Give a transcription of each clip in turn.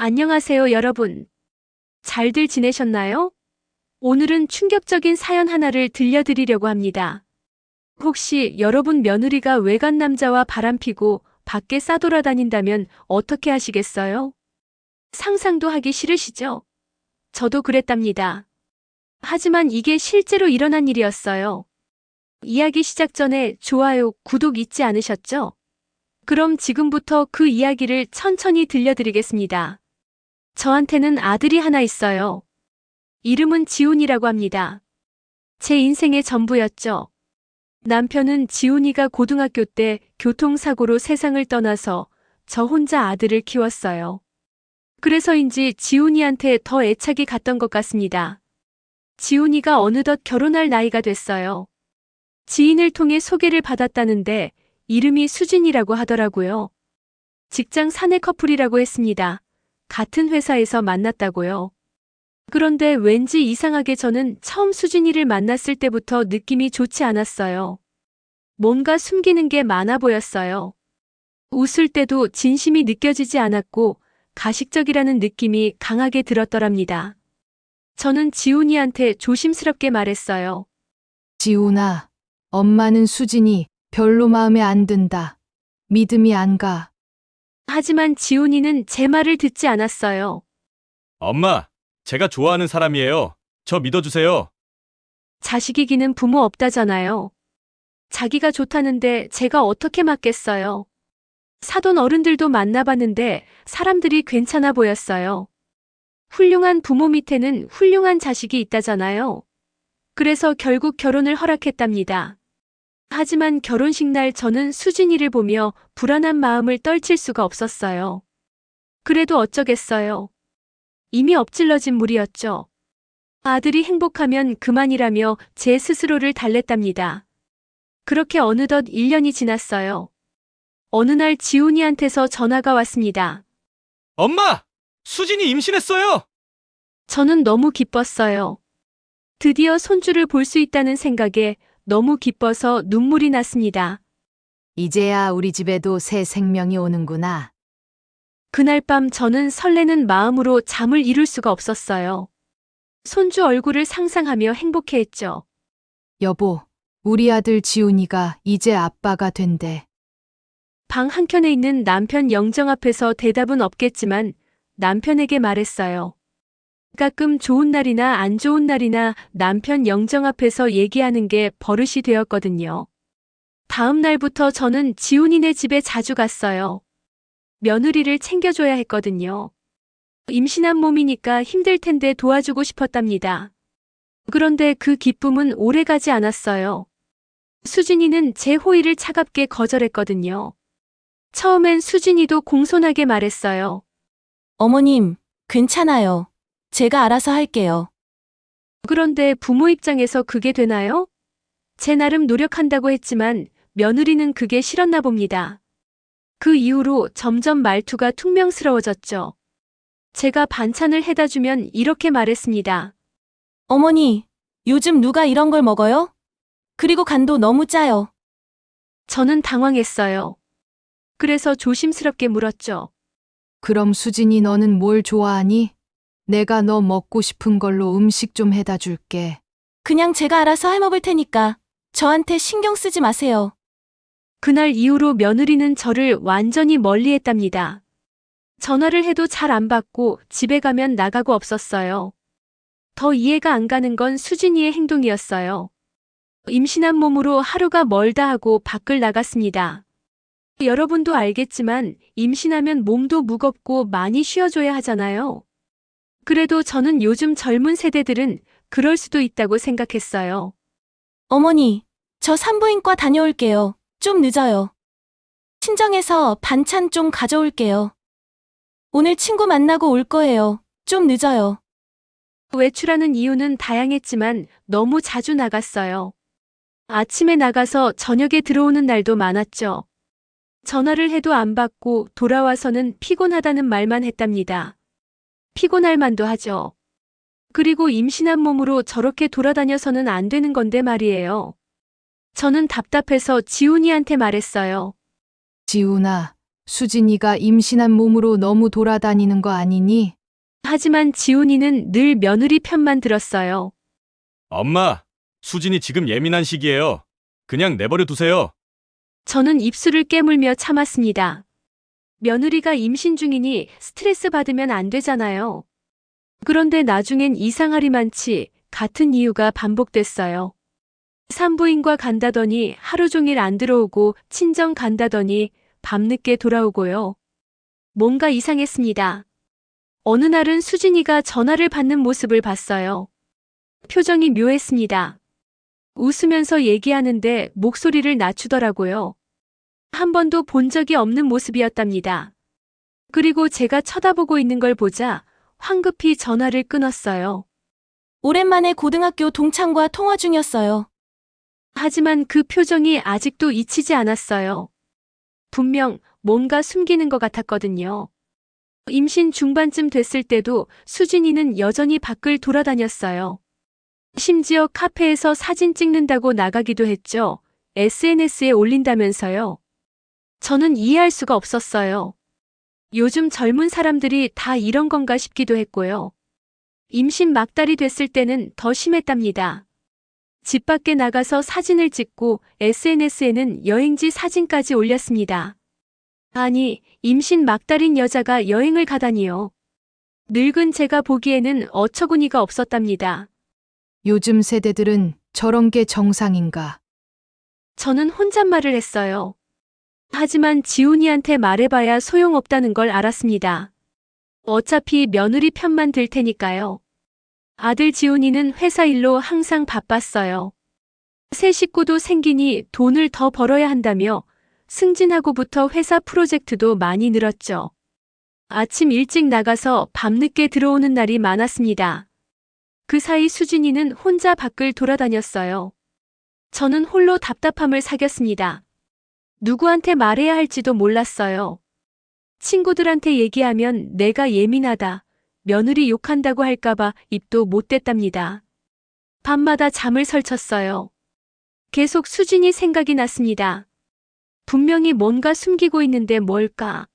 안녕하세요, 여러분. 잘들 지내셨나요? 오늘은 충격적인 사연 하나를 들려드리려고 합니다. 혹시 여러분 며느리가 외간 남자와 바람피고 밖에 싸돌아다닌다면 어떻게 하시겠어요? 상상도 하기 싫으시죠? 저도 그랬답니다. 하지만 이게 실제로 일어난 일이었어요. 이야기 시작 전에 좋아요, 구독 잊지 않으셨죠? 그럼 지금부터 그 이야기를 천천히 들려드리겠습니다. 저한테는 아들이 하나 있어요. 이름은 지훈이라고 합니다. 제 인생의 전부였죠. 남편은 지훈이가 고등학교 때 교통사고로 세상을 떠나서 저 혼자 아들을 키웠어요. 그래서인지 지훈이한테 더 애착이 갔던 것 같습니다. 지훈이가 어느덧 결혼할 나이가 됐어요. 지인을 통해 소개를 받았다는데 이름이 수진이라고 하더라고요. 직장 사내 커플이라고 했습니다. 같은 회사에서 만났다고요. 그런데 왠지 이상하게 저는 처음 수진이를 만났을 때부터 느낌이 좋지 않았어요. 뭔가 숨기는 게 많아 보였어요. 웃을 때도 진심이 느껴지지 않았고 가식적이라는 느낌이 강하게 들었더랍니다. 저는 지훈이한테 조심스럽게 말했어요. 지훈아, 엄마는 수진이 별로 마음에 안 든다. 믿음이 안 가. 하지만 지훈이는 제 말을 듣지 않았어요. 엄마, 제가 좋아하는 사람이에요. 저 믿어주세요. 자식이기는 부모 없다잖아요. 자기가 좋다는데 제가 어떻게 맞겠어요. 사돈 어른들도 만나봤는데 사람들이 괜찮아 보였어요. 훌륭한 부모 밑에는 훌륭한 자식이 있다잖아요. 그래서 결국 결혼을 허락했답니다. 하지만 결혼식 날 저는 수진이를 보며 불안한 마음을 떨칠 수가 없었어요. 그래도 어쩌겠어요. 이미 엎질러진 물이었죠. 아들이 행복하면 그만이라며 제 스스로를 달랬답니다. 그렇게 어느덧 1년이 지났어요. 어느 날 지훈이한테서 전화가 왔습니다. 엄마! 수진이 임신했어요! 저는 너무 기뻤어요. 드디어 손주를 볼 수 있다는 생각에 너무 기뻐서 눈물이 났습니다. 이제야 우리 집에도 새 생명이 오는구나. 그날 밤 저는 설레는 마음으로 잠을 이룰 수가 없었어요. 손주 얼굴을 상상하며 행복해했죠. 여보, 우리 아들 지훈이가 이제 아빠가 된대. 방 한켠에 있는 남편 영정 앞에서 대답은 없겠지만 남편에게 말했어요. 가끔 좋은 날이나 안 좋은 날이나 남편 영정 앞에서 얘기하는 게 버릇이 되었거든요. 다음 날부터 저는 지훈이네 집에 자주 갔어요. 며느리를 챙겨줘야 했거든요. 임신한 몸이니까 힘들 텐데 도와주고 싶었답니다. 그런데 그 기쁨은 오래가지 않았어요. 수진이는 제 호의를 차갑게 거절했거든요. 처음엔 수진이도 공손하게 말했어요. 어머님, 괜찮아요. 제가 알아서 할게요. 그런데 부모 입장에서 그게 되나요? 제 나름 노력한다고 했지만 며느리는 그게 싫었나 봅니다. 그 이후로 점점 말투가 퉁명스러워졌죠. 제가 반찬을 해다 주면 이렇게 말했습니다. 어머니, 요즘 누가 이런 걸 먹어요? 그리고 간도 너무 짜요. 저는 당황했어요. 그래서 조심스럽게 물었죠. 그럼 수진이 너는 뭘 좋아하니? 내가 너 먹고 싶은 걸로 음식 좀 해다 줄게. 그냥 제가 알아서 해먹을 테니까 저한테 신경 쓰지 마세요. 그날 이후로 며느리는 저를 완전히 멀리했답니다. 전화를 해도 잘 안 받고 집에 가면 나가고 없었어요. 더 이해가 안 가는 건 수진이의 행동이었어요. 임신한 몸으로 하루가 멀다 하고 밖을 나갔습니다. 여러분도 알겠지만 임신하면 몸도 무겁고 많이 쉬어줘야 하잖아요. 그래도 저는 요즘 젊은 세대들은 그럴 수도 있다고 생각했어요. 어머니, 저 산부인과 다녀올게요. 좀 늦어요. 친정에서 반찬 좀 가져올게요. 오늘 친구 만나고 올 거예요. 좀 늦어요. 외출하는 이유는 다양했지만 너무 자주 나갔어요. 아침에 나가서 저녁에 들어오는 날도 많았죠. 전화를 해도 안 받고 돌아와서는 피곤하다는 말만 했답니다. 피곤할 만도 하죠. 그리고 임신한 몸으로 저렇게 돌아다녀서는 안 되는 건데 말이에요. 저는 답답해서 지훈이한테 말했어요. 지훈아, 수진이가 임신한 몸으로 너무 돌아다니는 거 아니니? 하지만 지훈이는 늘 며느리 편만 들었어요. 엄마, 수진이 지금 예민한 시기예요. 그냥 내버려 두세요. 저는 입술을 깨물며 참았습니다. 며느리가 임신 중이니 스트레스 받으면 안 되잖아요. 그런데 나중엔 이상하리만치 같은 이유가 반복됐어요. 산부인과 간다더니 하루 종일 안 들어오고 친정 간다더니 밤늦게 돌아오고요. 뭔가 이상했습니다. 어느 날은 수진이가 전화를 받는 모습을 봤어요. 표정이 묘했습니다. 웃으면서 얘기하는데 목소리를 낮추더라고요. 한 번도 본 적이 없는 모습이었답니다. 그리고 제가 쳐다보고 있는 걸 보자 황급히 전화를 끊었어요. 오랜만에 고등학교 동창과 통화 중이었어요. 하지만 그 표정이 아직도 잊히지 않았어요. 분명 뭔가 숨기는 것 같았거든요. 임신 중반쯤 됐을 때도 수진이는 여전히 밖을 돌아다녔어요. 심지어 카페에서 사진 찍는다고 나가기도 했죠. SNS에 올린다면서요. 저는 이해할 수가 없었어요. 요즘 젊은 사람들이 다 이런 건가 싶기도 했고요. 임신 막달이 됐을 때는 더 심했답니다. 집 밖에 나가서 사진을 찍고 SNS에는 여행지 사진까지 올렸습니다. 아니, 임신 막달인 여자가 여행을 가다니요. 늙은 제가 보기에는 어처구니가 없었답니다. 요즘 세대들은 저런 게 정상인가? 저는 혼잣말을 했어요. 하지만 지훈이한테 말해봐야 소용없다는 걸 알았습니다. 어차피 며느리 편만 들 테니까요. 아들 지훈이는 회사 일로 항상 바빴어요. 새 식구도 생기니 돈을 더 벌어야 한다며 승진하고부터 회사 프로젝트도 많이 늘었죠. 아침 일찍 나가서 밤늦게 들어오는 날이 많았습니다. 그 사이 수진이는 혼자 밖을 돌아다녔어요. 저는 홀로 답답함을 사겼습니다. 누구한테 말해야 할지도 몰랐어요. 친구들한테 얘기하면 내가 예민하다, 며느리 욕한다고 할까봐 입도 못 댔답니다. 밤마다 잠을 설쳤어요. 계속 수진이 생각이 났습니다. 분명히 뭔가 숨기고 있는데 뭘까?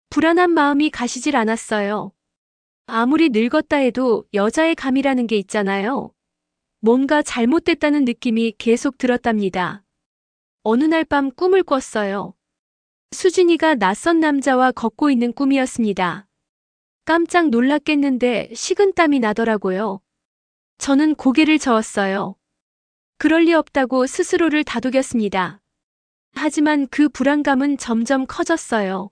불안한 마음이 가시질 않았어요. 아무리 늙었다 해도 여자의 감이라는 게 있잖아요. 뭔가 잘못됐다는 느낌이 계속 들었답니다. 어느 날 밤 꿈을 꿨어요. 수진이가 낯선 남자와 걷고 있는 꿈이었습니다. 깜짝 놀랐겠는데 식은땀이 나더라고요. 저는 고개를 저었어요. 그럴 리 없다고 스스로를 다독였습니다. 하지만 그 불안감은 점점 커졌어요.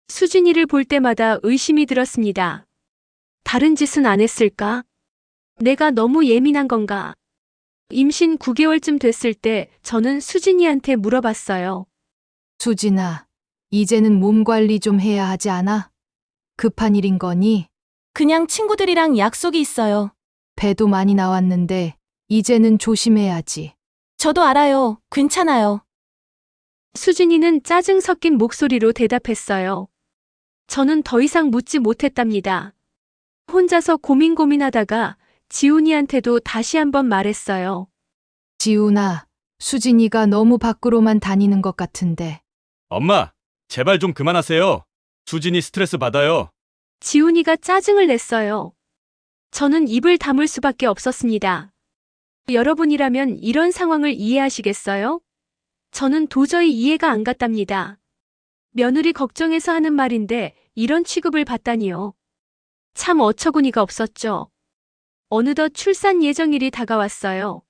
수진이를 볼 때마다 의심이 들었습니다. 다른 짓은 안 했을까? 내가 너무 예민한 건가? 임신 9개월쯤 됐을 때 저는 수진이한테 물어봤어요. 수진아, 이제는 몸 관리 좀 해야 하지 않아? 급한 일인 거니? 그냥 친구들이랑 약속이 있어요. 배도 많이 나왔는데 이제는 조심해야지. 저도 알아요. 괜찮아요. 수진이는 짜증 섞인 목소리로 대답했어요. 저는 더 이상 묻지 못했답니다. 혼자서 고민하다가 지훈이한테도 다시 한번 말했어요. 지훈아, 수진이가 너무 밖으로만 다니는 것 같은데. 엄마, 제발 좀 그만하세요. 수진이 스트레스 받아요. 지훈이가 짜증을 냈어요. 저는 입을 다물 수밖에 없었습니다. 여러분이라면 이런 상황을 이해하시겠어요? 저는 도저히 이해가 안 갔답니다. 며느리 걱정해서 하는 말인데 이런 취급을 받다니요. 참 어처구니가 없었죠. 어느덧 출산 예정일이 다가왔어요.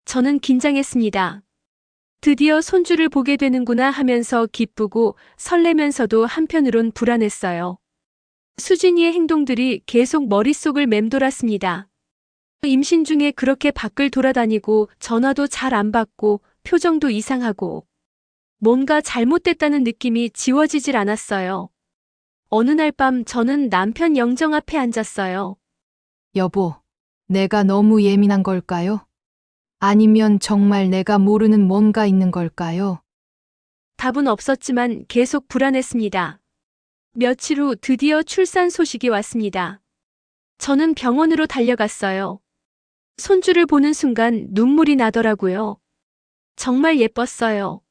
저는 긴장했습니다. 드디어 손주를 보게 되는구나 하면서 기쁘고 설레면서도 한편으론 불안했어요. 수진이의 행동들이 계속 머릿속을 맴돌았습니다. 임신 중에 그렇게 밖을 돌아다니고 전화도 잘 안 받고 표정도 이상하고 뭔가 잘못됐다는 느낌이 지워지질 않았어요. 어느 날 밤 저는 남편 영정 앞에 앉았어요. 여보, 내가 너무 예민한 걸까요? 아니면 정말 내가 모르는 뭔가 있는 걸까요? 답은 없었지만 계속 불안했습니다. 며칠 후 드디어 출산 소식이 왔습니다. 저는 병원으로 달려갔어요. 손주를 보는 순간 눈물이 나더라고요. 정말 예뻤어요.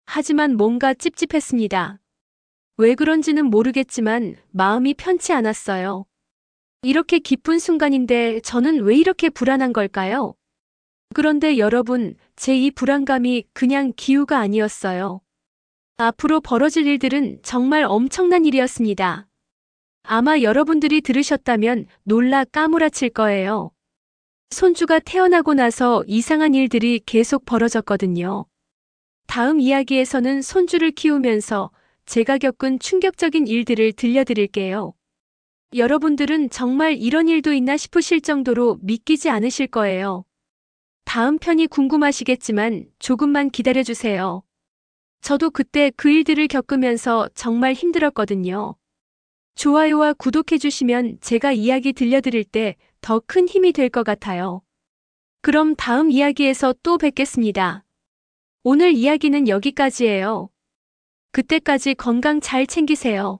하지만 뭔가 찝찝했습니다. 왜 그런지는 모르겠지만 마음이 편치 않았어요. 이렇게 기쁜 순간인데 저는 왜 이렇게 불안한 걸까요? 그런데 여러분, 제 이 불안감이 그냥 기우가 아니었어요. 앞으로 벌어질 일들은 정말 엄청난 일이었습니다. 아마 여러분들이 들으셨다면 놀라 까무라칠 거예요. 손주가 태어나고 나서 이상한 일들이 계속 벌어졌거든요. 다음 이야기에서는 손주를 키우면서 제가 겪은 충격적인 일들을 들려드릴게요. 여러분들은 정말 이런 일도 있나 싶으실 정도로 믿기지 않으실 거예요. 다음 편이 궁금하시겠지만 조금만 기다려주세요. 저도 그때 그 일들을 겪으면서 정말 힘들었거든요. 좋아요와 구독해주시면 제가 이야기 들려드릴 때 더 큰 힘이 될 것 같아요. 그럼 다음 이야기에서 또 뵙겠습니다. 오늘 이야기는 여기까지예요. 그때까지 건강 잘 챙기세요.